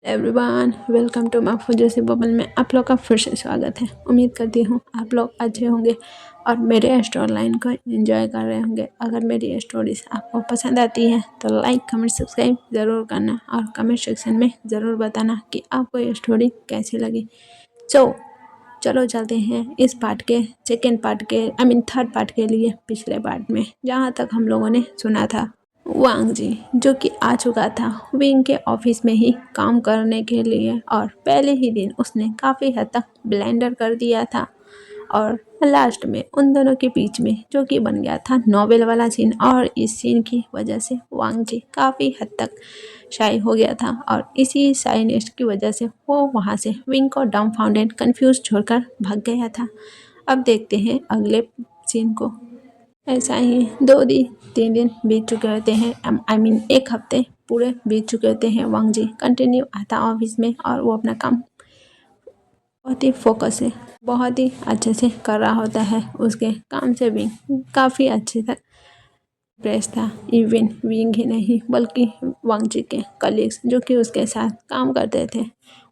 Everyone welcome to my फुजोसी bubble में आप लोग का फिर से स्वागत है। उम्मीद करती हूँ आप लोग अच्छे होंगे और मेरे स्टोरी लाइन को एंजॉय कर रहे होंगे। अगर मेरी स्टोरीज आपको पसंद आती है तो लाइक कमेंट सब्सक्राइब ज़रूर करना और कमेंट सेक्शन में ज़रूर बताना कि आपको ये स्टोरी कैसी लगी। चलो चलते हैं इस पार्ट के सेकेंड पार्ट के थर्ड पार्ट के लिए पिछले पार्ट में, जहाँ तक हम लोगों ने सुना था वांग जी जो कि आ चुका था विंग के ऑफिस में ही काम करने के लिए, और पहले ही दिन उसने काफ़ी हद तक ब्लेंडर कर दिया था। और लास्ट में उन दोनों के बीच में जो कि बन गया था नोवेल वाला सीन, और इस सीन की वजह से वांग जी काफ़ी हद तक शाई हो गया था, और इसी शाइनेस की वजह से वो वहाँ से विंग को डाउनफाउंडेड कंफ्यूज छोड़कर भाग गया था। अब देखते हैं अगले सीन को। ऐसा ही 2 दिन 3 दिन बीत चुके होते हैं। एक हफ्ते पूरे बीत चुके होते हैं। वांग जी कंटिन्यू आता ऑफिस में और वो अपना काम बहुत ही फोकस से बहुत ही अच्छे से कर रहा होता है। उसके काम से भी काफ़ी अच्छे तक प्रेस था। इवन विंग ही नहीं बल्कि वांग जी के कलीग्स जो कि उसके साथ काम करते थे,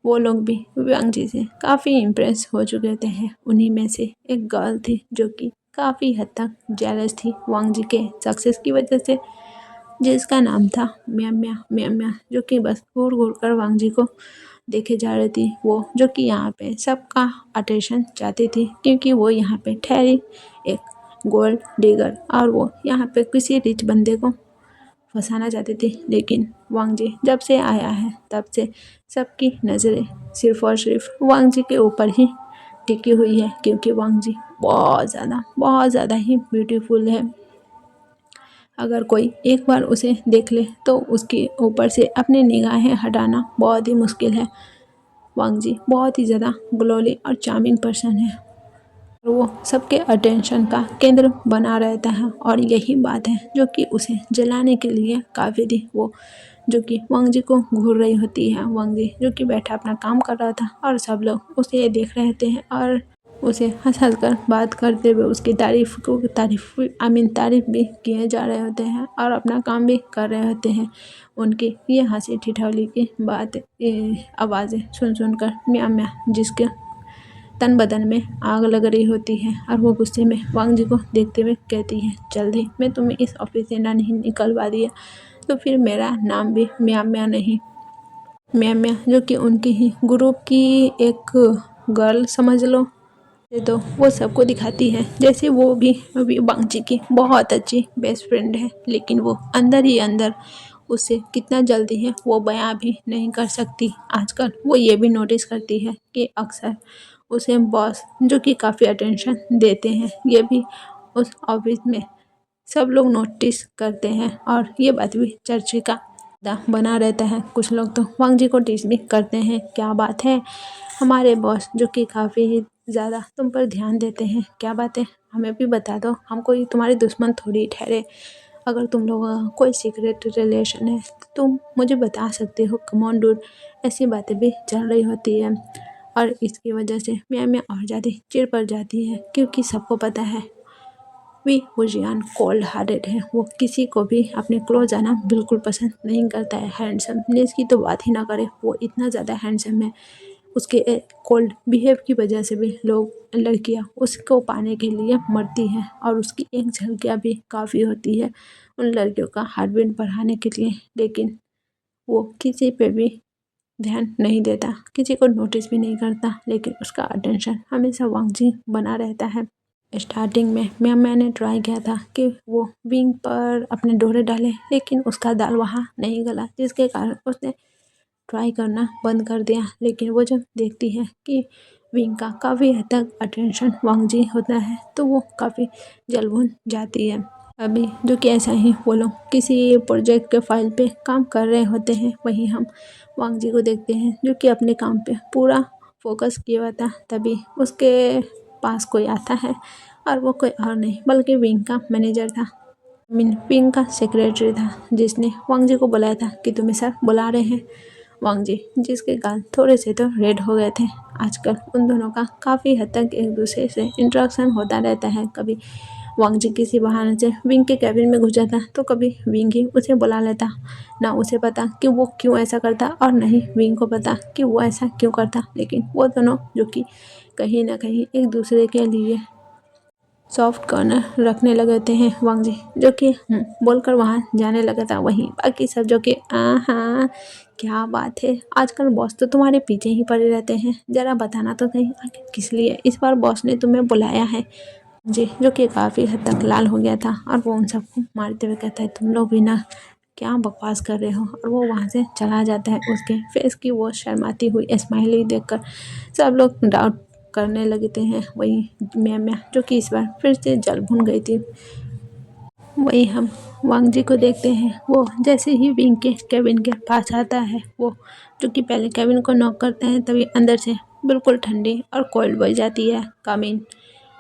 वो लोग भी वांग जी से काफ़ी इम्प्रेस हो चुके थे। उन्हीं में से एक गर्ल थी जो कि काफ़ी हद तक जेलस थी वांग जी के सक्सेस की वजह से, जिसका नाम था म्या म्या, जो कि बस घूर घूर कर वांग जी को देखे जा रही थी। वो जो कि यहाँ पे सबका अटेंशन चाहती थी क्योंकि वो यहाँ पे ठहरी एक गोल्ड डिगर, और वो यहाँ पे किसी रिच बंदे को फंसाना चाहती थी। लेकिन वांग जी जब से आया है तब से सबकी नज़रें सिर्फ और सिर्फ वांग जी के ऊपर ही टिकी हुई है, क्योंकि वांग जी बहुत ज़्यादा ही ब्यूटीफुल है। अगर कोई एक बार उसे देख ले तो उसके ऊपर से अपनी निगाहें हटाना बहुत ही मुश्किल है। वांग जी बहुत ही ज़्यादा ग्लोली और चार्मिंग पर्सन है, वो सबके अटेंशन का केंद्र बना रहता है, और यही बात है जो कि उसे जलाने के लिए काफ़ी थी। वो जो कि वांग जी को घूर रही होती है। वांग जी जो कि बैठा अपना काम कर रहा था और सब लोग उसे देख रहे होते हैं और उसे हंस कर बात करते हुए उसकी तारीफ भी किए जा रहे होते हैं और अपना काम भी कर रहे होते हैं। उनकी ये हंसी ठिठौली की बात आवाज़ें सुन कर म्या म्या जिसके तन बदन में आग लग रही होती है, और वो गुस्से में वांग जी को देखते हुए कहती है, जल्दी मैं तुम्हें इस ऑफिस से ना नहीं निकलवा दिया तो फिर मेरा नाम भी म्या म्या नहीं। म्या म्या जो कि उनकी ही ग्रुप की एक गर्ल समझ लो, ये तो वो सबको दिखाती है जैसे वो भी अभी वांग जी की बहुत अच्छी बेस्ट फ्रेंड है, लेकिन वो अंदर ही अंदर उससे कितना जल्दी है वो बयां भी नहीं कर सकती। आजकल वो ये भी नोटिस करती है कि अक्सर उसे बॉस जो कि काफ़ी अटेंशन देते हैं, ये भी उस ऑफिस में सब लोग नोटिस करते हैं, और ये बात भी चर्चे का मुद्दा बना रहता है। कुछ लोग तो वांग जी को टीस भी करते हैं, क्या बात है हमारे बॉस जो कि काफ़ी ज़्यादा तुम पर ध्यान देते हैं, क्या बात है हमें भी बता दो, हम कोई तुम्हारे दुश्मन थोड़ी ठहरे। अगर तुम लोगों का कोई सीक्रेट रिलेशन है तो तुम मुझे बता सकते हो, कम ऑन डूड। ऐसी बातें भी चल रही होती है, और इसकी वजह से मैं और ज़्यादा चिढ़ पड़ जाती है, क्योंकि सबको पता है वी वुजियान कोल्ड हार्टेड है। वो किसी को भी अपने क्लोज आना बिल्कुल पसंद नहीं करता है। हैंडसमनेस की तो बात ही ना करे, वो इतना ज़्यादा हैंडसम है। उसके कोल्ड बिहेव की वजह से भी लोग लड़कियां उसको पाने के लिए मरती हैं, और उसकी एक झलकियाँ भी काफ़ी होती है उन लड़कियों का हार्ट बीट बढ़ाने के लिए। लेकिन वो किसी पे भी ध्यान नहीं देता, किसी को नोटिस भी नहीं करता, लेकिन उसका अटेंशन हमेशा वांग जी बना रहता है। स्टार्टिंग में मैंने ट्राई किया था कि वो विंग पर अपने डोरे डाले, लेकिन उसका दाल वहाँ नहीं गला, जिसके कारण उसने ट्राई करना बंद कर दिया। लेकिन वो जब देखती है कि विंग का काफ़ी हद तक अटेंशन वांग जी होता है तो वो काफ़ी जल भून जाती है। अभी जो कि ऐसा ही वो लोग किसी प्रोजेक्ट के फाइल पे काम कर रहे होते हैं, वहीं हम वांग जी को देखते हैं जो कि अपने काम पे पूरा फोकस किया हुआ था। तभी उसके पास कोई आता है, और वो कोई और नहीं बल्कि विंग का मैनेजर था, विंग का सेक्रेटरी था, जिसने वांग जी को बुलाया था कि तुम्हें सर बुला रहे हैं। वांग जी जिसके गाल थोड़े से तो रेड हो गए थे। आजकल उन दोनों का काफ़ी हद तक एक दूसरे से इंटरेक्शन होता रहता है, कभी वांग जी किसी बहाने से विंग के कैबिन में घुस जाता तो कभी विंग ही उसे बुला लेता। ना उसे पता कि वो क्यों ऐसा करता और ना ही विंग को पता कि वो ऐसा क्यों करता, लेकिन वो दोनों जो कि कहीं ना कहीं एक दूसरे के लिए सॉफ्ट कॉर्नर रखने लगे होते हैं। वांग जी जो कि बोलकर वहाँ जाने लगा था, वहीं बाकी सब जो कि हाँ क्या बात है, आजकल बॉस तो तुम्हारे पीछे ही पड़े रहते हैं, जरा बताना तो सही आखिर किस लिए इस बार बॉस ने तुम्हें बुलाया है। जी जो कि काफ़ी हद तक लाल हो गया था और वो उन सबको मारते हुए कहता है तुम लोग भी ना क्या बकवास कर रहे हो, और वो वहाँ से चला जाता है। उसके फेस की वो शर्माती हुई स्माइली देखकर सब लोग डाउट करने लगते हैं। वहीं म्या जो कि इस बार फिर से जल भुन गई थी, वहीं हम वांग जी को देखते हैं। वो जैसे ही विंग के केबिन के पास आता है, वो जो कि पहले केबिन को नॉक करते हैं, तभी अंदर से बिल्कुल ठंडी और कोल्ड बज जाती है कामिन।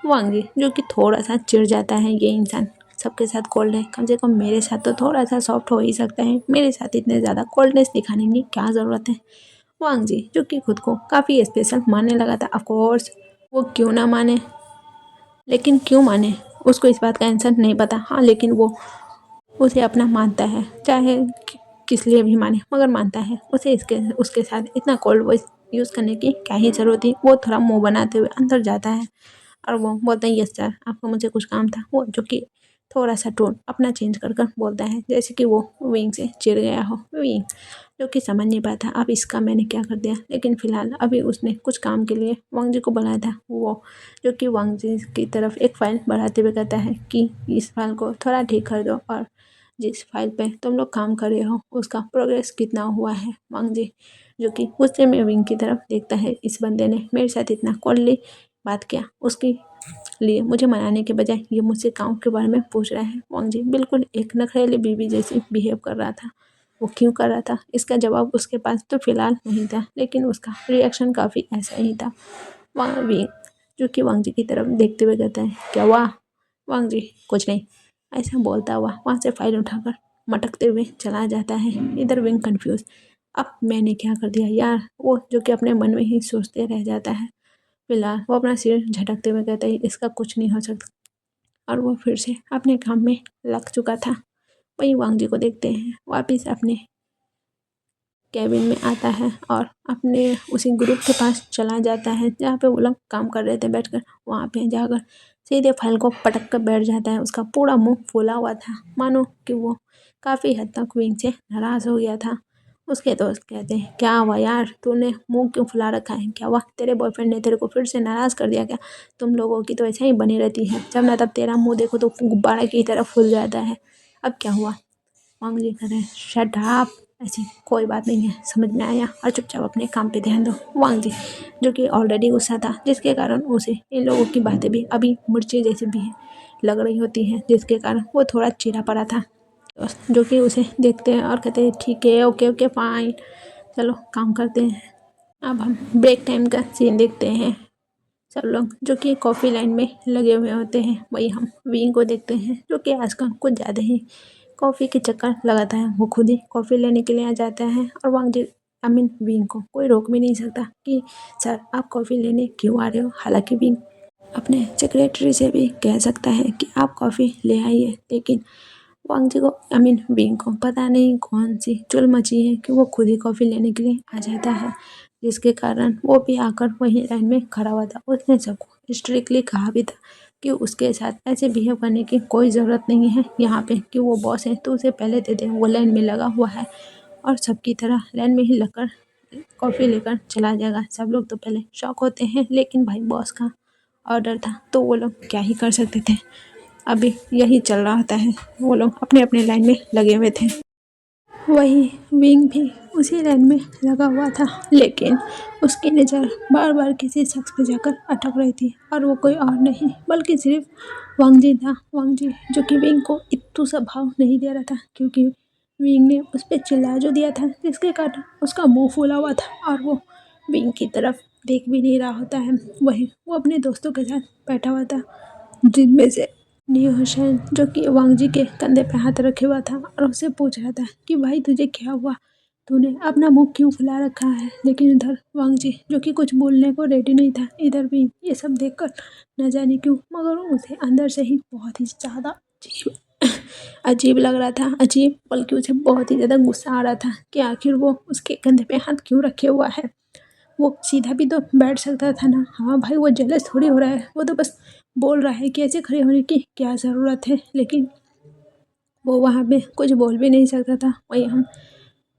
वांग जी जो कि थोड़ा सा चिढ़ जाता है, ये इंसान सबके साथ कोल्ड है, कम से कम मेरे साथ तो थोड़ा सा सॉफ्ट हो ही सकता है, मेरे साथ इतने ज़्यादा कोल्डनेस दिखाने की क्या ज़रूरत है। वांग जी जो कि खुद को काफ़ी स्पेशल मानने लगा था, ऑफ कोर्स वो क्यों ना माने, लेकिन क्यों माने उसको इस बात का आंसर नहीं पता। हाँ लेकिन वो उसे अपना मानता है, चाहे किस लिए भी माने मगर मानता है। उसे इसके उसके साथ इतना कोल्ड वॉइस यूज़ करने की क्या ही ज़रूरत थी। वो थोड़ा मुंह बनाते हुए अंदर जाता है और वो बोलते हैं यस सर आपको मुझे कुछ काम था। वो जो कि थोड़ा सा टोन अपना चेंज कर कर बोलता है जैसे कि वो विंग से चिढ़ गया हो। विंग जो कि समझ नहीं पाता अब इसका मैंने क्या कर दिया, लेकिन फ़िलहाल अभी उसने कुछ काम के लिए वांग जी को बुलाया था। वो जो कि वांग जी की तरफ एक फ़ाइल बढ़ाते हुए कहता है कि इस फाइल को थोड़ा ठीक कर दो, और जिस फाइल पे तुम लोग काम कर रहे हो उसका प्रोग्रेस कितना हुआ है। वांग जी जो कि गुस्से में विंग की तरफ देखता है, इस बंदे ने मेरे साथ इतना कोल्डली बात किया, उसके लिए मुझे मनाने के बजाय ये मुझसे काम के बारे में पूछ रहा है। वांग जी बिल्कुल एक नखरेली बीवी जैसी बिहेव कर रहा था। वो क्यों कर रहा था इसका जवाब उसके पास तो फिलहाल नहीं था, लेकिन उसका रिएक्शन काफ़ी ऐसा ही था। वांग विंग जो कि वांग जी की तरफ देखते हुए कहता है क्या हुआ। वांग जी कुछ नहीं, ऐसा बोलता हुआ वहाँ से फाइल उठाकर मटकते हुए चला जाता है। इधर विंग कंफ्यूज, अब मैंने क्या कर दिया यार, वो जो कि अपने मन में ही सोचते रह जाता है। फिलहाल वो अपना सिर झटकते हुए कहता है इसका कुछ नहीं हो सकता, और वो फिर से अपने काम में लग चुका था। वहीं वांग जी को देखते हैं वापिस अपने केबिन में आता है और अपने उसी ग्रुप के पास चला जाता है जहाँ पे वो लोग काम कर रहे थे बैठकर। वहाँ पे जाकर सीधे फाइल को पटक कर बैठ जाता है। उसका पूरा मुंह फूला हुआ था, मानो कि वो काफ़ी हद तक विंग से नाराज़ हो गया था। उसके दोस्त कहते हैं क्या हुआ यार, तूने मुंह क्यों फुला रखा है, क्या हुआ तेरे बॉयफ्रेंड ने तेरे को फिर से नाराज़ कर दिया क्या। तुम लोगों की तो ऐसा ही बनी रहती है, जब ना तब तेरा मुंह देखो तो गुब्बारा की तरह फूल जाता है, अब क्या हुआ। वांग जी कह रहे हैं शट अप, ऐसी कोई बात नहीं है, समझ में आया, और चुपचाप अपने काम पे ध्यान दो। वांग जी जो कि ऑलरेडी गुस्सा था, जिसके कारण उसे इन लोगों की बातें भी अभी मिर्ची जैसी भी लग रही होती हैं, जिसके कारण वो थोड़ा चिढ़ा पड़ा था। जो कि उसे देखते हैं और कहते हैं ठीक है ओके ओके फाइन, चलो काम करते हैं। अब हम ब्रेक टाइम का सीन देखते हैं। सब लोग जो कि कॉफ़ी लाइन में लगे हुए होते हैं, वही हम विंग को देखते हैं जो कि आजकल कुछ ज़्यादा ही कॉफ़ी के चक्कर लगाता है। वो खुद ही कॉफ़ी लेने के लिए आ जाता है और वांग जी विंग को कोई रोक भी नहीं सकता कि सर आप कॉफ़ी लेने क्यों आ रहे हो। हालांकि विंग अपने सेक्रेटरी से भी कह सकता है कि आप कॉफ़ी ले आइए, लेकिन वांग जी को विंग को पता नहीं कौन सी चुल मची है कि वो खुद ही कॉफ़ी लेने के लिए आ जाता है, जिसके कारण वो भी आकर वहीं लाइन में खड़ा हुआ था। उसने सबको स्ट्रिक्टली कहा भी था कि उसके साथ ऐसे बिहेव करने की कोई ज़रूरत नहीं है यहाँ पे, कि वो बॉस है तो उसे पहले दे दे, वो लाइन में लगा हुआ है और सबकी तरह लाइन में ही लगकर कॉफ़ी लेकर चला जाएगा। सब लोग तो पहले शॉक होते हैं, लेकिन भाई बॉस का ऑर्डर था तो वो लोग क्या ही कर सकते थे। अभी यही चल रहा होता है, वो लोग अपने अपने लाइन में लगे हुए थे। वही विंग भी उसी लाइन में लगा हुआ था, लेकिन उसकी नज़र बार बार किसी शख्स पर जाकर अटक रही थी, और वो कोई और नहीं बल्कि सिर्फ वांग जी था। वांग जी जो कि विंग को इतू सा भाव नहीं दे रहा था, क्योंकि विंग ने उस पर चिल्ला जो दिया था, जिसके कारण उसका मुंह फूला हुआ था और वो विंग की तरफ देख भी नहीं रहा होता है। वही वो अपने दोस्तों के साथ बैठा हुआ था, जिनमें से न्यू हुसैन जो कि वांग जी के कंधे पे हाथ रखे हुआ था और उससे पूछ रहा था कि भाई तुझे क्या हुआ, तूने अपना मुंह क्यों फुला रखा है? लेकिन इधर वांग जी जो कि कुछ बोलने को रेडी नहीं था, इधर भी ये सब देखकर न जाने क्यों मगर उसे अंदर से ही बहुत ही ज़्यादा अजीब अजीब लग रहा था। अजीब बल्कि उसे बहुत ही ज़्यादा गुस्सा आ रहा था कि आखिर वो उसके कंधे पे हाथ क्यों रखे हुआ है। वो सीधा भी तो बैठ सकता था ना। हाँ भाई, वो जेलस थोड़ी हो रहा है, वो तो बस बोल रहा है कि ऐसे खड़े होने की क्या ज़रूरत है, लेकिन वो वहाँ पे कुछ बोल भी नहीं सकता था। वहीं हम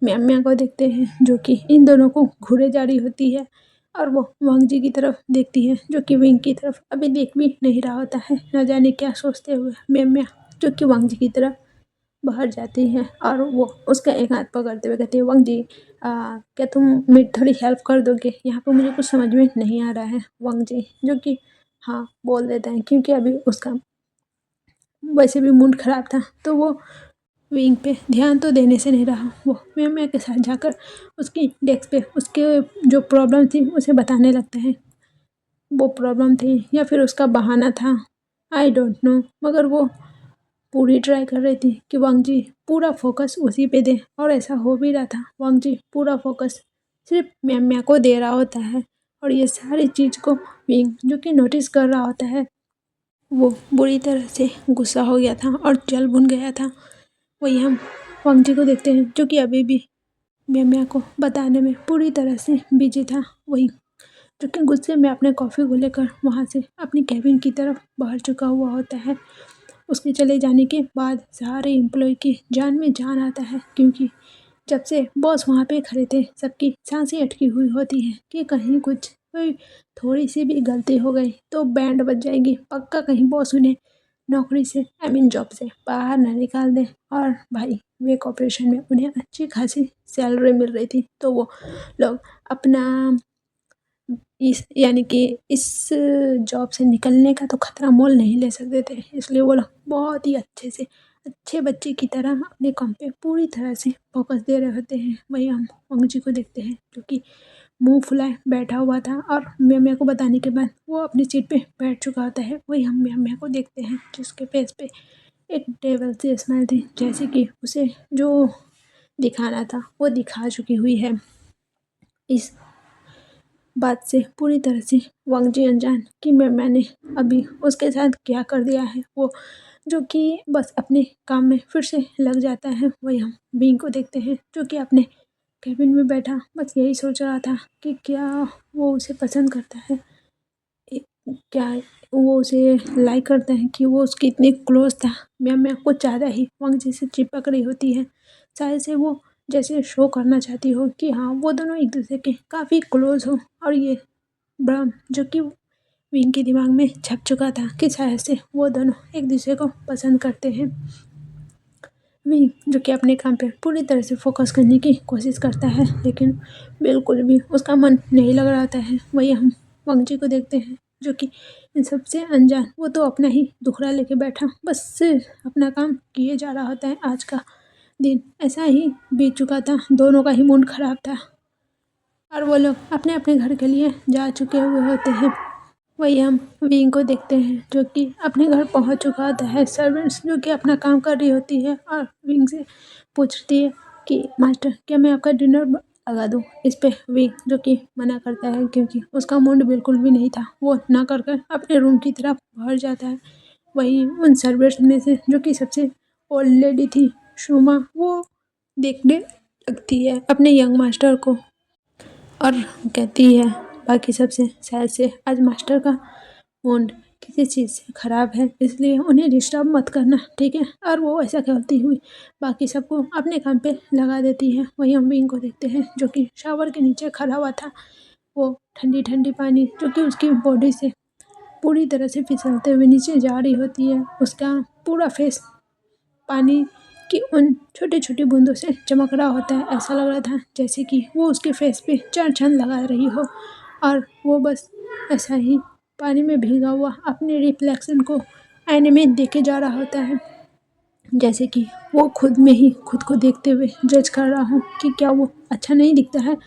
म्यां को देखते हैं जो कि इन दोनों को घूरे जा रही होती है और वो वांग जी की तरफ देखती है जो कि विंग की तरफ अभी देख भी नहीं रहा होता है। न जाने क्या सोचते हुए म्यां जो कि वांग जी की तरफ बाहर जाती है और वो उसका एक हाथ पकड़ते हुए कहती है, वांग जी क्या तुम मेरी थोड़ी हेल्प कर दोगे? यहाँ पे मुझे कुछ समझ में नहीं आ रहा है। वांग जी जो कि हाँ बोल देता है क्योंकि अभी उसका वैसे भी मूड खराब था, तो वो विंग पे ध्यान तो देने से नहीं रहा। वो म्यां के साथ जाकर उसकी डेस्क पे उसके जो प्रॉब्लम थी उसे बताने लगता है। वो प्रॉब्लम थी या फिर उसका बहाना था, आई डोंट नो, मगर वो पूरी ट्राई कर रही थी कि वांग जी पूरा फोकस उसी पे दे और ऐसा हो भी रहा था। वांग जी पूरा फोकस सिर्फ म्यां को दे रहा होता है और ये सारी चीज़ को विंग जो कि नोटिस कर रहा होता है। वो बुरी तरह से गुस्सा हो गया था और जल भुन गया था। वही हम वांग जी को देखते हैं जो कि अभी भी म्यां को बताने में पूरी तरह से बिजी था। वही जो कि गुस्से में अपने कॉफ़ी को लेकर वहाँ से अपनी कैबिन की तरफ बाहर चुका हुआ होता है। उसके चले जाने के बाद सारे एम्प्लॉय की जान में जान आता है क्योंकि जब से बॉस वहाँ पे खड़े थे सबकी सांसें अटकी हुई होती हैं कि कहीं कुछ कोई थोड़ी सी भी गलती हो गई तो बैंड बज जाएगी, पक्का कहीं बॉस उन्हें नौकरी से आई मीन जॉब से बाहर ना निकाल दें। और भाई वे कॉपरेशन में उन्हें अच्छी खासी सैलरी मिल रही थी, तो वो लोग अपना इस यानी कि इस जॉब से निकलने का तो खतरा मोल नहीं ले सकते थे, इसलिए वो लोग बहुत ही अच्छे से अच्छे बच्चे की तरह अपने काम पे पूरी तरह से फोकस दे रहे होते हैं। वहीं हम वांग जी को देखते हैं जो कि मुंह फुलाए बैठा हुआ था और म्यां को बताने के बाद वो अपनी सीट पे बैठ चुका होता है। वहीं हम म्यां को देखते हैं जिसके फेस पे एक डेविल सी स्माइल थी, जैसे कि उसे जो दिखाना था वो दिखा चुकी हुई है। इस बात से पूरी तरह से वांग जी अनजान कि मैंने अभी उसके साथ क्या कर दिया है। वो जो कि बस अपने काम में फिर से लग जाता है। वही हम बींग को देखते हैं जो कि अपने कैबिन में बैठा बस यही सोच रहा था कि क्या वो उसे पसंद करता है, क्या वो उसे लाइक करता है कि वो उसकी इतनी क्लोज था। मैं कुछ ज़्यादा ही वांग जी से चिपक रही होती है, शायद से वो जैसे शो करना चाहती हो कि हाँ वो दोनों एक दूसरे के काफ़ी क्लोज हो। और ये भ्रम जो कि विंग के दिमाग में छप चुका था कि शायद से वो दोनों एक दूसरे को पसंद करते हैं। विंग जो कि अपने काम पे पूरी तरह से फोकस करने की कोशिश करता है, लेकिन बिल्कुल भी उसका मन नहीं लग रहा होता है। वही हम वांग जी को देखते हैं जो कि इन सबसे अनजान, वो तो अपना ही दुखड़ा लेके बैठा बस अपना काम किए जा रहा होता है। आज का दिन ऐसा ही बीत चुका था, दोनों का ही मूड खराब था और वो लोग अपने अपने घर के लिए जा चुके हुए होते हैं। वही हम विंग को देखते हैं जो कि अपने घर पहुंच चुका होता है। सर्वेंट्स जो कि अपना काम कर रही होती है और विंग से पूछती है कि मास्टर क्या मैं आपका डिनर लगा दूँ? इस पे विंग जो कि मना करता है क्योंकि उसका मूड बिल्कुल भी नहीं था। वो ना कर कर अपने रूम की तरफ बाहर जाता है। वही उन सर्वेंट्स में से जो कि सबसे ओल्ड लेडी थी शुमा, वो देखने लगती है अपने यंग मास्टर को और कहती है बाकी सबसे, शायद से आज मास्टर का मूड किसी चीज़ से ख़राब है इसलिए उन्हें डिस्टर्ब मत करना, ठीक है? और वो ऐसा कहती हुई बाकी सबको अपने काम पे लगा देती है। वहीं हम विंग को देखते हैं जो कि शावर के नीचे खड़ा हुआ था। वो ठंडी ठंडी पानी जो कि उसकी बॉडी से पूरी तरह से फिसलते हुए नीचे जा रही होती है। उसका पूरा फेस पानी की उन छोटी छोटी बूंदों से चमक रहा होता है। ऐसा लग रहा था जैसे कि वो उसके फेस पे चार चांद लगा रही हो और वो बस ऐसा ही पानी में भीगा हुआ अपने रिफ्लेक्शन को आईने में देखे जा रहा होता है, जैसे कि वो खुद में ही खुद को देखते हुए जज कर रहा हो कि क्या वो अच्छा नहीं दिखता है।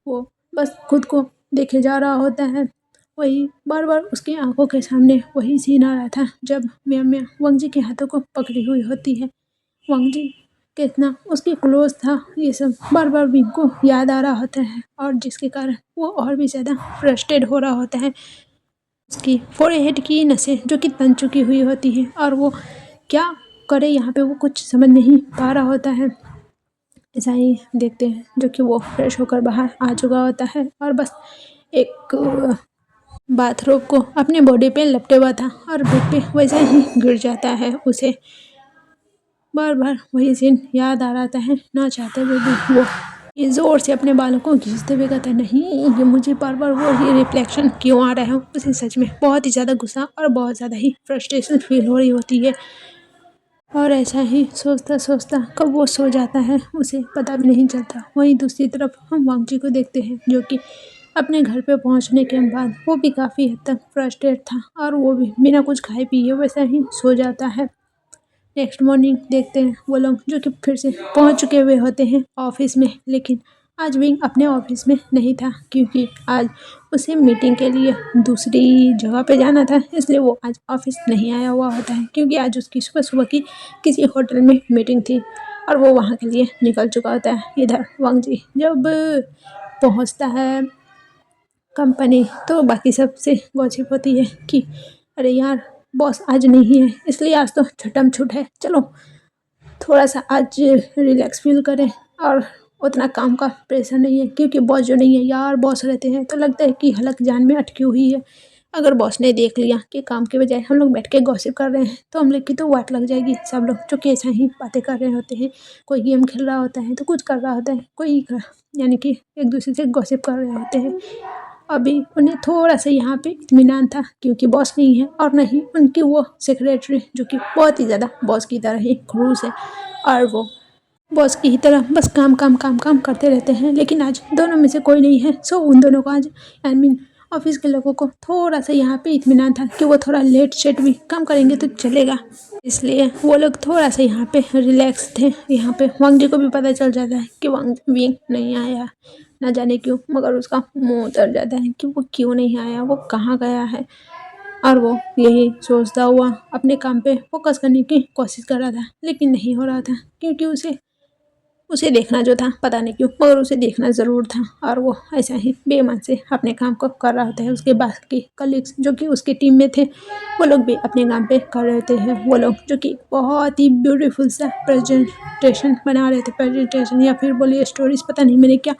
वो बस खुद को देखे जा रहा होता है। वही बार बार उसकी आंखों के सामने वही सीन आ रहा था जब म्यां वांग जी के हाथों को पकड़ी हुई होती है। वांग जी कितना उसकी क्लोज था, ये सब बार बार विंग को याद आ रहा होता है और जिसके कारण वो और भी ज़्यादा फ्रस्ट्रेट हो रहा होता है। उसकी फोरहेड की नसें जो कि तन चुकी हुई होती हैं और वो क्या करे यहाँ पे वो कुछ समझ नहीं पा रहा होता है। ऐसा ही देखते हैं जो कि वो फ्रेश होकर बाहर आ चुका होता है और बस एक बाथरोब को अपने बॉडी पे लपटे हुआ था और बेड पे वैसा ही गिर जाता है। उसे बार बार वही सीन याद आ रहा है, ना चाहते हुए भी वो ये जोर से अपने बालों को खींचते हुए कहता है, नहीं ये मुझे बार बार वो ही रिफ्लेक्शन क्यों आ रहा है। उसे सच में बहुत ही ज़्यादा गुस्सा और बहुत ज़्यादा ही फ्रस्ट्रेशन फील हो रही होती है और ऐसा ही सोचता सोचता कब वो सो जाता है उसे पता भी नहीं चलता। वहीं दूसरी तरफ हम वांगजी को देखते हैं जो कि अपने घर पे पहुंचने के बाद वो भी काफ़ी हद तक फ्रस्ट्रेट था और वो भी बिना कुछ खाए पिए वैसा ही सो जाता है। नेक्स्ट मॉर्निंग देखते हैं वो लोग जो कि फिर से पहुंच चुके हुए होते हैं ऑफिस में, लेकिन आज विंग अपने ऑफिस में नहीं था क्योंकि आज उसे मीटिंग के लिए दूसरी जगह पे जाना था, इसलिए वो आज ऑफिस नहीं आया हुआ होता है क्योंकि आज उसकी सुबह सुबह की किसी होटल में मीटिंग थी और वो वहाँ के लिए निकल चुका होता है। इधर वांगजी जब पहुँचता है कंपनी तो बाकी सबसे गॉसिप होती है कि अरे यार बॉस आज नहीं है, इसलिए आज तो छुट्टम छूट है, चलो थोड़ा सा आज रिलैक्स फील करें और उतना काम का प्रेशर नहीं है क्योंकि बॉस जो नहीं है यार, बॉस रहते हैं तो लगता है कि हलक जान में अटकी हुई है। अगर बॉस ने देख लिया कि काम के बजाय हम लोग बैठ के गॉसिप कर रहे हैं तो हम लोग की तो वाट लग जाएगी। सब लोग जो कि ऐसा ही बातें कर रहे होते हैं, कोई गेम खेल रहा होता है तो कुछ कर रहा होता है, कोई यानी कि एक दूसरे से गॉसिप कर रहे होते हैं। अभी उन्हें थोड़ा सा यहाँ पे इत्मीनान था क्योंकि बॉस नहीं है और नहीं उनकी वो सेक्रेटरी जो कि बहुत ही ज़्यादा बॉस की तरह ही खड़ूस है और वो बॉस की ही तरह बस काम काम काम काम करते रहते हैं। लेकिन आज दोनों में से कोई नहीं है, सो उन दोनों को आज आई मीन ऑफिस के लोगों को थोड़ा सा यहाँ पे इत्मीनान था कि वो थोड़ा लेट सेट भी काम करेंगे तो चलेगा, इसलिए वो लोग थोड़ा सा यहाँ पे रिलैक्स थे। यहाँ पे वांगजी को भी पता चल जाता है कि विंग नहीं आया, ना जाने क्यों, मगर उसका मुंह उतर जाता है कि वो क्यों नहीं आया, वो कहाँ गया है। और वो यही सोचता हुआ अपने काम पे फोकस करने की कोशिश कर रहा था लेकिन नहीं हो रहा था क्योंकि उसे देखना जो था पता नहीं क्यों मगर उसे देखना ज़रूर था और वो ऐसा ही बेमन से अपने काम को कर रहा होता है। उसके बाकी कलीग्स जो कि उसके टीम में थे वो लोग भी अपने काम पे कर रहे थे। वो लोग जो कि बहुत ही ब्यूटीफुल सा प्रेजेंटेशन बना रहे थे, प्रेजेंटेशन या फिर बोलिए स्टोरीज, पता नहीं मैंने क्या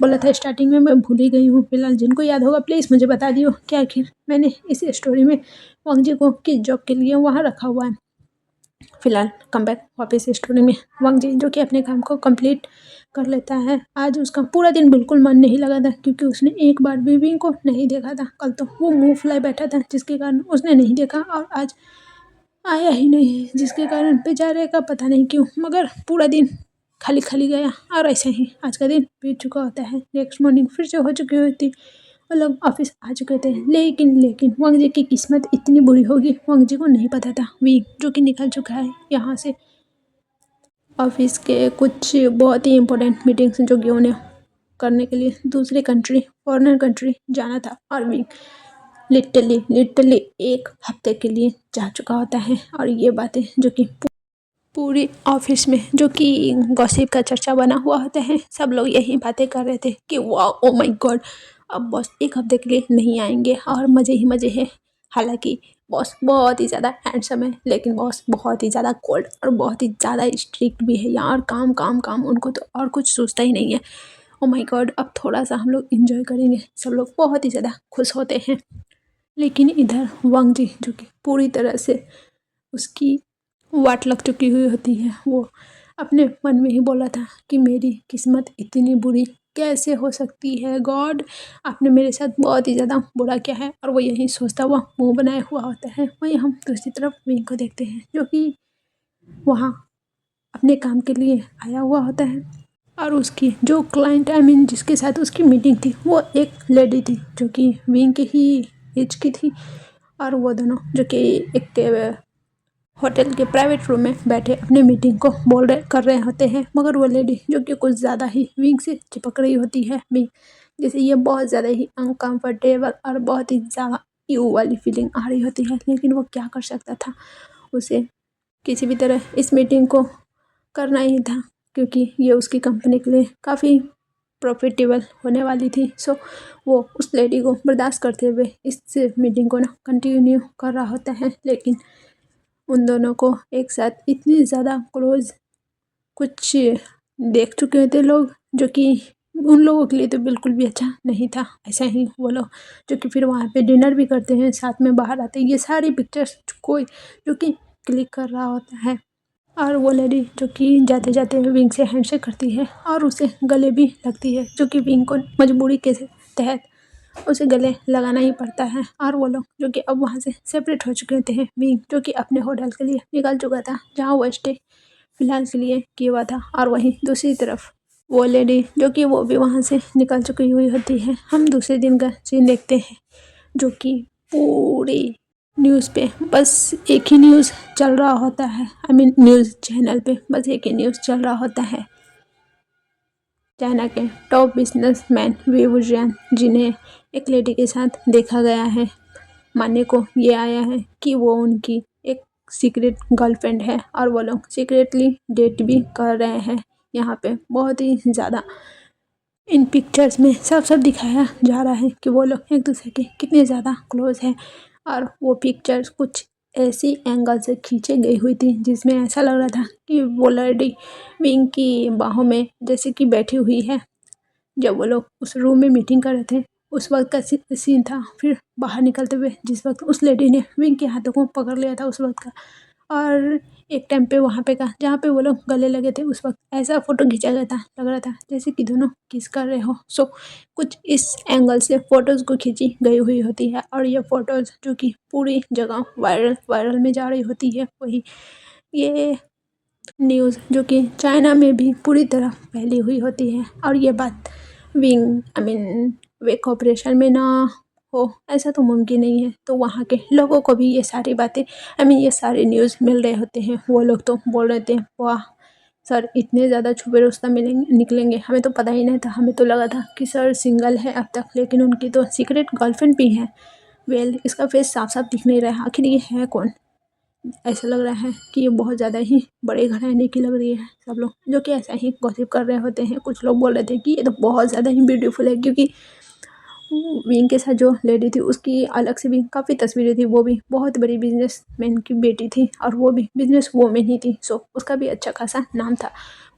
बोला था स्टार्टिंग में, मैं भूल ही गई हूँ। फिलहाल जिनको याद होगा प्लीज़ मुझे बता दियो कि आखिर मैंने इस स्टोरी में वांगजी को किस जॉब के लिए वहाँ रखा हुआ है। फिलहाल कम बैक वापस स्टोरी में वांगजी जो कि अपने काम को कंप्लीट कर लेता है। आज उसका पूरा दिन बिल्कुल मन नहीं लगा था क्योंकि उसने एक बार भी विंग को नहीं देखा था। कल तो वो मुंह फुलाए बैठा था जिसके कारण उसने नहीं देखा और आज आया ही नहीं जिसके कारण बेचारे का पता नहीं क्यों मगर पूरा दिन खाली खाली गया और ऐसा ही आज का दिन बीत चुका होता है। नेक्स्ट मॉर्निंग फिर से हो चुकी होती, वो लोग ऑफिस आ चुके थे लेकिन वांगजी की किस्मत इतनी बुरी होगी वांगजी को नहीं पता था। विंग जो कि निकल चुका है यहाँ से ऑफिस के कुछ बहुत ही इम्पोर्टेंट मीटिंग्स जो कि उन्हें करने के लिए दूसरे कंट्री फॉरेनर कंट्री जाना था और विंग लिटरली एक हफ्ते के लिए जा चुका होता है। और ये बातें जो कि पूरी ऑफिस में जो कि गॉसिप का चर्चा बना हुआ होता है, सब लोग यही बातें कर रहे थे कि वाह ओ माय गॉड अब बॉस एक हफ्ते के लिए नहीं आएंगे और मज़े ही मज़े हैं। हालांकि बॉस बहुत ही ज़्यादा हैंडसम है लेकिन बॉस बहुत ही ज़्यादा कोल्ड और बहुत ही ज़्यादा स्ट्रिक्ट भी है यार, काम काम काम, उनको तो और कुछ सोचता ही नहीं है। ओ माय गॉड अब थोड़ा सा हम लोग इंजॉय करेंगे, सब लोग बहुत ही ज़्यादा खुश होते हैं। लेकिन इधर वांगजी जो कि पूरी तरह से उसकी वाट लग चुकी हुई होती है, वो अपने मन में ही बोला था कि मेरी किस्मत इतनी बुरी कैसे हो सकती है, गॉड आपने मेरे साथ बहुत ही ज़्यादा बुरा किया है। और वो यही सोचता हुआ मुंह बनाया हुआ होता है। वहीं हम दूसरी तरफ विंग को देखते हैं जो कि वहाँ अपने काम के लिए आया हुआ होता है और उसकी जो क्लाइंट आई मीन जिसके साथ उसकी मीटिंग थी वो एक लेडी थी जो कि विंग के ही एज की थी और वो दोनों जो कि एक होटल के प्राइवेट रूम में बैठे अपने मीटिंग को कर रहे होते हैं। मगर वो लेडी जो कि कुछ ज़्यादा ही विंग से चिपक रही होती है, विंग जैसे ये बहुत ज़्यादा ही अनकम्फर्टेबल और बहुत ही ज़्यादा यू वाली फीलिंग आ रही होती है। लेकिन वो क्या कर सकता था, उसे किसी भी तरह इस मीटिंग को करना ही था, क्योंकि ये उसकी कंपनी के लिए काफ़ी प्रॉफिटेबल होने वाली थी। सो वो उस लेडी को बर्दाश्त करते हुए इस मीटिंग को ना कंटिन्यू कर रहा होता है। लेकिन उन दोनों को एक साथ इतनी ज़्यादा क्लोज कुछ देख चुके होते लोग, जो कि उन लोगों के लिए तो बिल्कुल भी अच्छा नहीं था। ऐसा ही वो लोग जो कि फिर वहाँ पे डिनर भी करते हैं, साथ में बाहर आते हैं। ये सारी पिक्चर्स कोई जो कि क्लिक कर रहा होता है, और वो लेडी जो कि जाते जाते विंग से हैंडशेक करती है और उसे गले भी लगती है, जो कि विंग को मजबूरी के तहत उसे गले लगाना ही पड़ता है। और वो लोग जो कि अब वहाँ से सेपरेट हो चुके होते हैं। विंग जो कि अपने होटल के लिए निकल चुका था, जहाँ वो स्टे फिलहाल के लिए किया हुआ था, और वहीं दूसरी तरफ वो लेडी जो कि वो भी वहाँ से निकल चुकी हुई होती है। हम दूसरे दिन का सीन देखते हैं, जो कि पूरी न्यूज़ पे बस एक ही न्यूज़ चल रहा होता है। आई मीन न्यूज़ चैनल पे बस एक ही न्यूज़ चल रहा होता है। चाइना के टॉप बिजनेसमैन वी जियान, जिन्हें एक लेडी के साथ देखा गया है, मानने को ये आया है कि वो उनकी एक सीक्रेट गर्लफ्रेंड है, और वो लोग सीक्रेटली डेट भी कर रहे हैं। यहाँ पे बहुत ही ज़्यादा इन पिक्चर्स में सब सब दिखाया जा रहा है कि वो लोग एक दूसरे के कितने ज़्यादा क्लोज हैं। और वो पिक्चर्स कुछ ऐसी एंगल से खींची गई हुई थी, जिसमें ऐसा लग रहा था कि वो लड़की विंग की बाहों में जैसे कि बैठी हुई है। जब वो लोग उस रूम में मीटिंग कर रहे थे, उस वक्त का सीन था। फिर बाहर निकलते हुए जिस वक्त उस लेडी ने विंग के हाथों को पकड़ लिया था, उस वक्त का। और एक टाइम पे वहाँ पे का जहाँ पे वो लोग गले लगे थे, उस वक्त ऐसा फ़ोटो खींचा गया था, लग रहा था जैसे कि दोनों किस कर रहे हो। सो कुछ इस एंगल से फ़ोटोज़ को खींची गई हुई होती है, और ये फ़ोटोज़ जो कि पूरी जगह वायरल में जा रही होती है। वही ये न्यूज़ जो कि चाइना में भी पूरी तरह फैली हुई होती है, और ये बात विंग आई मीन वे कॉपरेशन में ना हो ऐसा तो मुमकिन नहीं है। तो वहाँ के लोगों को भी ये सारी बातें आई मीन ये सारे न्यूज़ मिल रहे होते हैं। वो लोग तो बोल रहे थे, वाह सर इतने ज़्यादा छुपे रुस्तम मिलेंगे निकलेंगे, हमें तो पता ही नहीं था। हमें तो लगा था कि सर सिंगल है अब तक, लेकिन उनकी तो सीक्रेट गर्लफ्रेंड भी है। वेल इसका फेस साफ साफ दिख नहीं रहा, आखिर ये है कौन। ऐसा लग रहा है कि ये बहुत ज़्यादा ही बड़े घराने की लग रही है। सब लोग जो कि ऐसा ही गॉसिप कर रहे होते हैं। कुछ लोग बोल रहे थे कि ये तो बहुत ज़्यादा ही ब्यूटीफुल है, क्योंकि विंग के साथ जो लेडी थी उसकी अलग से भी काफ़ी तस्वीरें थी। वो भी बहुत बड़ी बिजनेसमैन की बेटी थी, और वो भी बिजनेस वूमेन ही थी। सो उसका भी अच्छा खासा नाम था।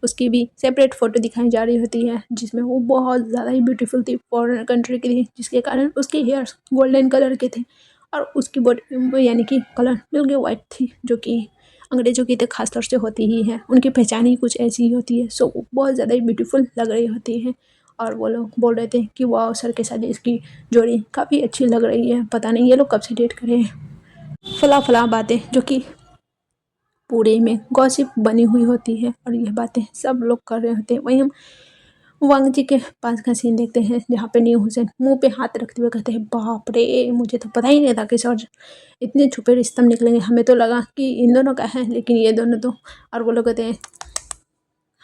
उसकी भी सेपरेट फ़ोटो दिखाई जा रही होती है, जिसमें वो बहुत ज़्यादा ही ब्यूटीफुल थी, फॉरेन कंट्री की थी, जिसके कारण उसके हेयर्स गोल्डन कलर के थे, और उसकी बॉडी यानी कि कलर बिल्कुल वाइट थी, जो कि अंग्रेज़ों की तो खास तौर से होती ही है। उनकी पहचान ही कुछ ऐसी ही होती है। सो वो बहुत ज़्यादा ही ब्यूटीफुल लग रही होती है। और वो लोग बोल रहे थे कि वाह सर के साथ इसकी जोड़ी काफ़ी अच्छी लग रही है, पता नहीं ये लोग कब से डेट करें हैं। फला फला बातें जो कि पूरे में गॉसिप बनी हुई होती है, और यह बातें सब लोग कर रहे होते हैं। वहीं हम वांग जी के पास का सीन देखते हैं, जहाँ पे न्यू हुसैन मुंह पे हाथ रखते हुए कहते हैं, बाप रे मुझे तो पता ही नहीं था कि सर इतने छुपे रिश्तम निकलेंगे। हमें तो लगा कि इन दोनों का है, लेकिन ये दोनों तो। और वो लोग कहते हैं,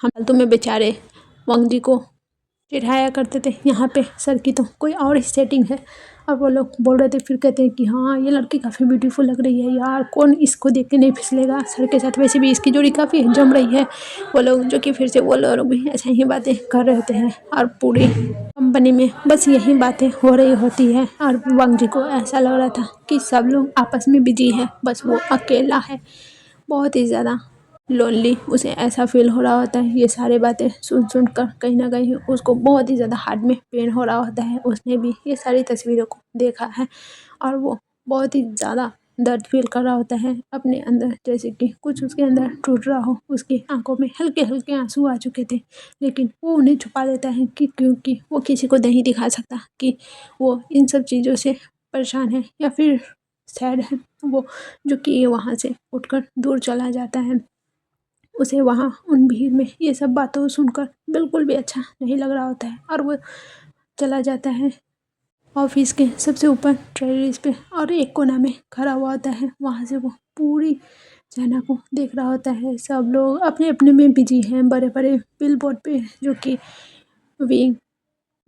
हम तुम्हें बेचारे वांग जी को चिढ़ाया करते थे, यहाँ पे सर की तो कोई और ही सेटिंग है। और वो लोग बोल रहे थे, फिर कहते हैं कि हाँ ये लड़की काफ़ी ब्यूटीफुल लग रही है यार, कौन इसको देख के नहीं फिसलेगा सर के साथ। वैसे भी इसकी जोड़ी काफ़ी जम रही है। वो लोग जो कि फिर से वो लोग भी ऐसे ही बातें कर रहे होते हैं, और पूरी कंपनी में बस यही बातें हो रही होती है। और वांग जी को ऐसा लग रहा था कि सब लोग आपस में बिजी है, बस वो अकेला है, बहुत ही ज़्यादा लोनली उसे ऐसा फील हो रहा होता है। ये सारी बातें सुन सुन कर कहीं ना कहीं उसको बहुत ही ज़्यादा हार्ट में पेन हो रहा होता है। उसने भी ये सारी तस्वीरों को देखा है, और वो बहुत ही ज़्यादा दर्द फील कर रहा होता है अपने अंदर, जैसे कि कुछ उसके अंदर टूट रहा हो। उसकी आंखों में हल्के हल्के आंसू आ चुके थे, लेकिन वो उन्हें छुपा लेता है कि क्योंकि वो किसी को नहीं दिखा सकता कि वो इन सब चीज़ों से परेशान है या फिर सैड है। वो जो कि वहाँ से उठकर दूर चला जाता है। उसे वहाँ उन भीड़ में ये सब बातों सुनकर बिल्कुल भी अच्छा नहीं लग रहा होता है, और वो चला जाता है ऑफिस के सबसे ऊपर टेरेस पे, और एक कोना में खड़ा हुआ होता है। वहाँ से वो पूरी चाइना को देख रहा होता है। सब लोग अपने अपने में बिजी हैं। बड़े बड़े बिल बोर्ड पे जो कि विंग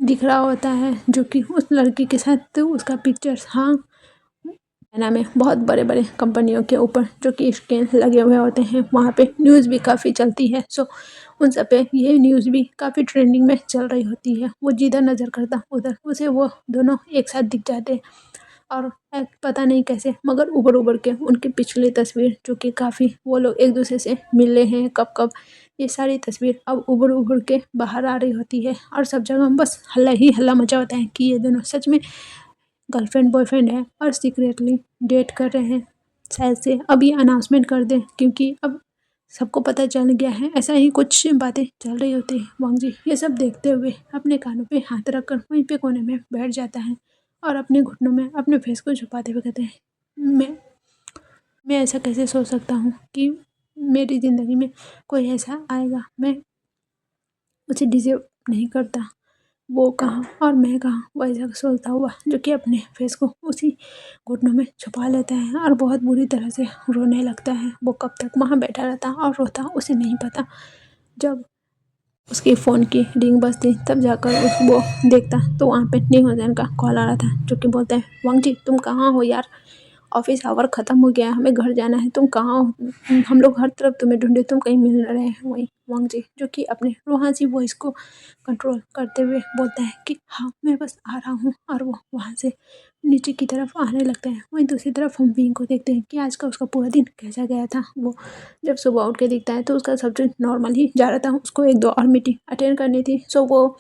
दिख रहा होता है, जो कि उस लड़की के साथ उसका पिक्चर्स हाँ चाइना में बहुत बड़े बड़े कंपनियों के ऊपर जो कि स्कैन लगे हुए होते हैं, वहाँ पे न्यूज़ भी काफ़ी चलती है। सो उन सब पे ये न्यूज़ भी काफ़ी ट्रेंडिंग में चल रही होती है। वो जिधर नज़र करता उधर उसे वो दोनों एक साथ दिख जाते हैं। और पता नहीं कैसे मगर उभर के उनकी पिछली तस्वीर जो कि काफ़ी वो लोग एक दूसरे से मिले हैं कब कब, ये सारी तस्वीर अब उभर के बाहर आ रही होती है। और सब जगह बस हल्ला ही हल्ला मचा होता है कि ये दोनों सच में गर्लफ्रेंड बॉयफ्रेंड है और सीक्रेटली डेट कर रहे हैं। शायद से अब ये अनाउंसमेंट कर दें, क्योंकि अब सबको पता चल गया है। ऐसा ही कुछ बातें चल रही होती है। वांग जी ये सब देखते हुए अपने कानों पे हाथ रखकर वहीं पे कोने में बैठ जाता है और अपने घुटनों में अपने फेस को छुपाते हुए कहते हैं, मैं ऐसा कैसे सोच सकता हूँ कि मेरी ज़िंदगी में कोई ऐसा आएगा। मैं उसे डिज़र्व नहीं करता। वो कहाँ और मैं कहाँ, वो ऐसा सोचता हुआ जो कि अपने फेस को उसी घुटनों में छुपा लेता है और बहुत बुरी तरह से रोने लगता है। वो कब तक वहाँ बैठा रहता और रोता उसे नहीं पता। जब उसके फ़ोन की रिंग बजती तब जाकर वो देखता तो वहाँ पे निंग का कॉल आ रहा था, जो कि बोलता है, वांग जी तुम कहाँ हो यार, ऑफिस आवर ख़त्म हो गया है, हमें घर जाना है, तुम कहाँ हो? हम लोग हर तरफ तुम्हें ढूंढे, तुम कहीं मिल रहे हैं। वहीं वांग जी जो कि अपने रूहानी वॉइस को कंट्रोल करते हुए बोलता है कि हाँ मैं बस आ रहा हूँ, और वो वहाँ से नीचे की तरफ आने लगता है। वहीं दूसरी तरफ हम विंग को देखते हैं कि आज का उसका पूरा दिन कैसा गया था। वो जब सुबह उठ के दिखता है तो उसका सब कुछ नॉर्मल ही जा रहा था। उसको एक दो और मीटिंग अटेंड करनी थी, सो वो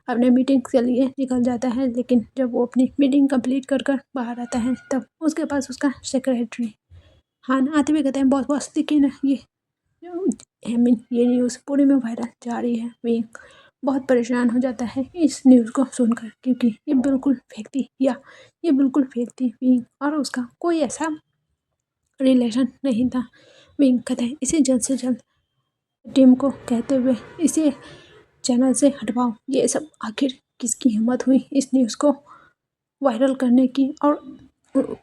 अपने मीटिंग के लिए निकल जाता है। लेकिन जब वो अपनी मीटिंग कंप्लीट कर बाहर आता है तब उसके पास उसका सेक्रेटरी हान आते हुए कहते हैं, बॉस बॉस देखिए ना, ये न्यूज़ पूरे में वायरल जा रही है। विंग बहुत परेशान हो जाता है इस न्यूज़ को सुनकर, क्योंकि ये बिल्कुल फेक थी, या ये बिल्कुल फेक थी। विंग और उसका कोई ऐसा रिलेशन नहीं था। विंग कहते हैं, इसे जल्द से जल्द टीम को कहते हुए इसे चैनल से हटवाओ। ये सब आखिर किसकी हिम्मत हुई इस न्यूज़ को वायरल करने की, और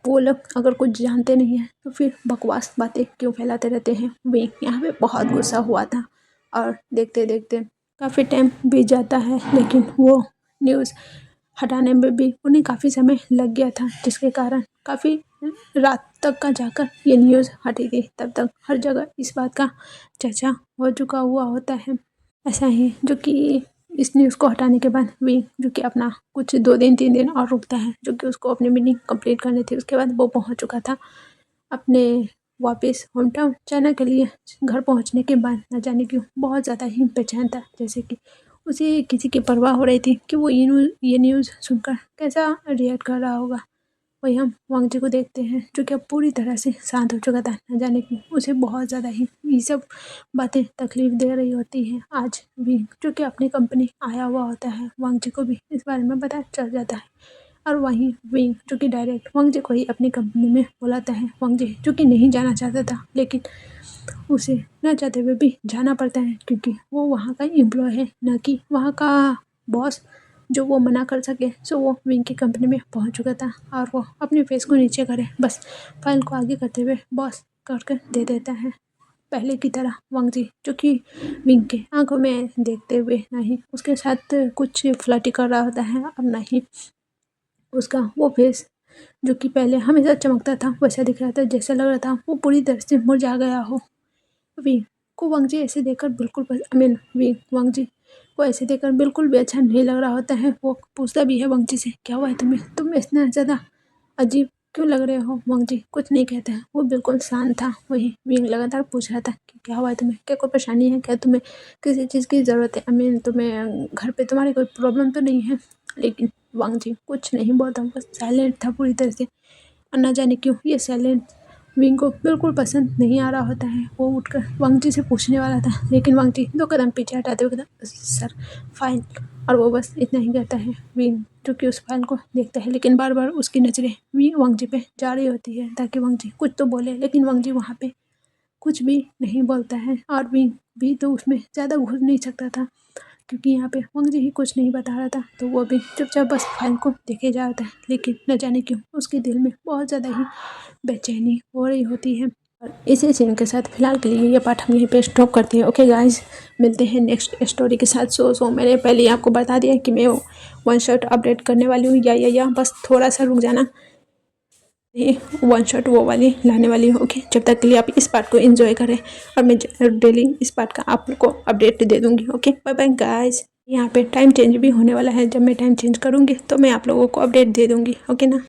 वो लोग अगर कुछ जानते नहीं हैं तो फिर बकवास बातें क्यों फैलाते रहते हैं। वे यहाँ पे बहुत गुस्सा हुआ था, और देखते देखते काफ़ी टाइम बीत जाता है, लेकिन वो न्यूज़ हटाने में भी उन्हें काफ़ी समय लग गया था, जिसके कारण काफ़ी रात तक का जाकर ये न्यूज़ हटी थी। तब तक हर जगह इस बात का चर्चा हो चुका हुआ होता है। ऐसा ही जो कि इस न्यूज़ को हटाने के बाद भी जो कि अपना कुछ 2 दिन 3 दिन और रुकता है, जो कि उसको अपनी मीटिंग कंप्लीट करनी थी। उसके बाद वो पहुंच चुका था अपने वापस होम टाउन चाइना के लिए। घर पहुंचने के बाद न जाने क्यों बहुत ज़्यादा ही बेचैन था, जैसे कि उसे किसी की परवाह हो रही थी कि वो ये न्यूज़ सुनकर कैसा रिएक्ट कर रहा होगा। वही हम वांग जी को देखते हैं जो कि अब पूरी तरह से शांत हो चुका था। न जाने क्यों उसे बहुत ज़्यादा ही ये सब बातें तकलीफ दे रही होती हैं। आज भी जो कि अपनी कंपनी आया हुआ होता है, वांग जी को भी इस बारे में पता चल जाता है, और वहीं विंग जो कि डायरेक्ट वांग जी को ही अपनी कंपनी में बुलाता है। वांग जी जो कि नहीं जाना चाहता था, लेकिन उसे न चाहते हुए भी जाना पड़ता है, क्योंकि वो वहाँ का एम्प्लॉय है, न कि वहाँ का बॉस जो वो मना कर सके। सो वो विंग की कंपनी में पहुँच चुका था, और वो अपने फेस को नीचे करे बस फाइल को आगे करते हुए बॉस करके दे देता है। पहले की तरह वांग जी जो कि विंग के आंखों में देखते हुए नहीं उसके साथ कुछ फ्लर्टी कर रहा होता है, अब नहीं उसका वो फेस जो कि पहले हमेशा चमकता था वैसा दिख रहा था, जैसा लग रहा था वो पूरी तरह से मुरझा गया हो। विंग को वांग जी ऐसे देखकर बिल्कुल विंग वांग जी को ऐसे देखकर बिल्कुल भी अच्छा नहीं लग रहा होता है। वो पूछता भी है वांग जी से, क्या हुआ है तुम्हें, तुम इतना ज़्यादा अजीब क्यों लग रहे हो? वांग जी कुछ नहीं कहता है, वो बिल्कुल शांत था। वही विंग लगातार पूछ रहा था कि क्या हुआ है तुम्हें, क्या कोई परेशानी है, क्या तुम्हें किसी चीज़ की ज़रूरत है, तुम्हें घर पे तुम्हारी कोई प्रॉब्लम तो नहीं है? लेकिन वांग जी कुछ नहीं बोलता, बस साइलेंट था पूरी तरह से। और न जाने क्यों ये साइलेंट विंग को बिल्कुल पसंद नहीं आ रहा होता है। वो उठकर वांग जी से पूछने वाला था, लेकिन वांग जी 2 कदम पीछे हटाते हुए कहता, सर फाइल, और वो बस इतना ही कहता है। विंग जो कि उस फाइल को देखता है, लेकिन बार बार उसकी नज़रें वांग जी पे जा रही होती है ताकि वांग जी कुछ तो बोले, लेकिन वांग जी वहाँ पे कुछ भी नहीं बोलता है। और विंग भी तो उसमें ज़्यादा घुस नहीं सकता था, क्योंकि यहाँ पे वांग जी ही कुछ नहीं बता रहा था, तो वो भी चुपचाप बस फाइल को देखे जा रहा था। लेकिन न जाने क्यों उसके दिल में बहुत ज़्यादा ही बेचैनी हो रही होती है। और इसी सीन के साथ फिलहाल के लिए ये पार्ट हम यहीं पे स्टॉप करते हैं। ओके गाइस, मिलते हैं नेक्स्ट स्टोरी के साथ। सो मैंने पहले ही आपको बता दिया कि मैं वन शॉट अपडेट करने वाली हूँ, या बस थोड़ा सा रुक जाना। ये वन शॉट वो वाली लाने वाली हूँ। ओके, जब तक के लिए आप इस पार्ट को एंजॉय करें और मैं डेली इस पार्ट का आप लोग को अपडेट दे दूँगी। Okay, bye bye guys. यहाँ पे टाइम चेंज भी होने वाला है, जब मैं टाइम चेंज करूँगी तो मैं आप लोगों को अपडेट दे दूँगी। ओके ना।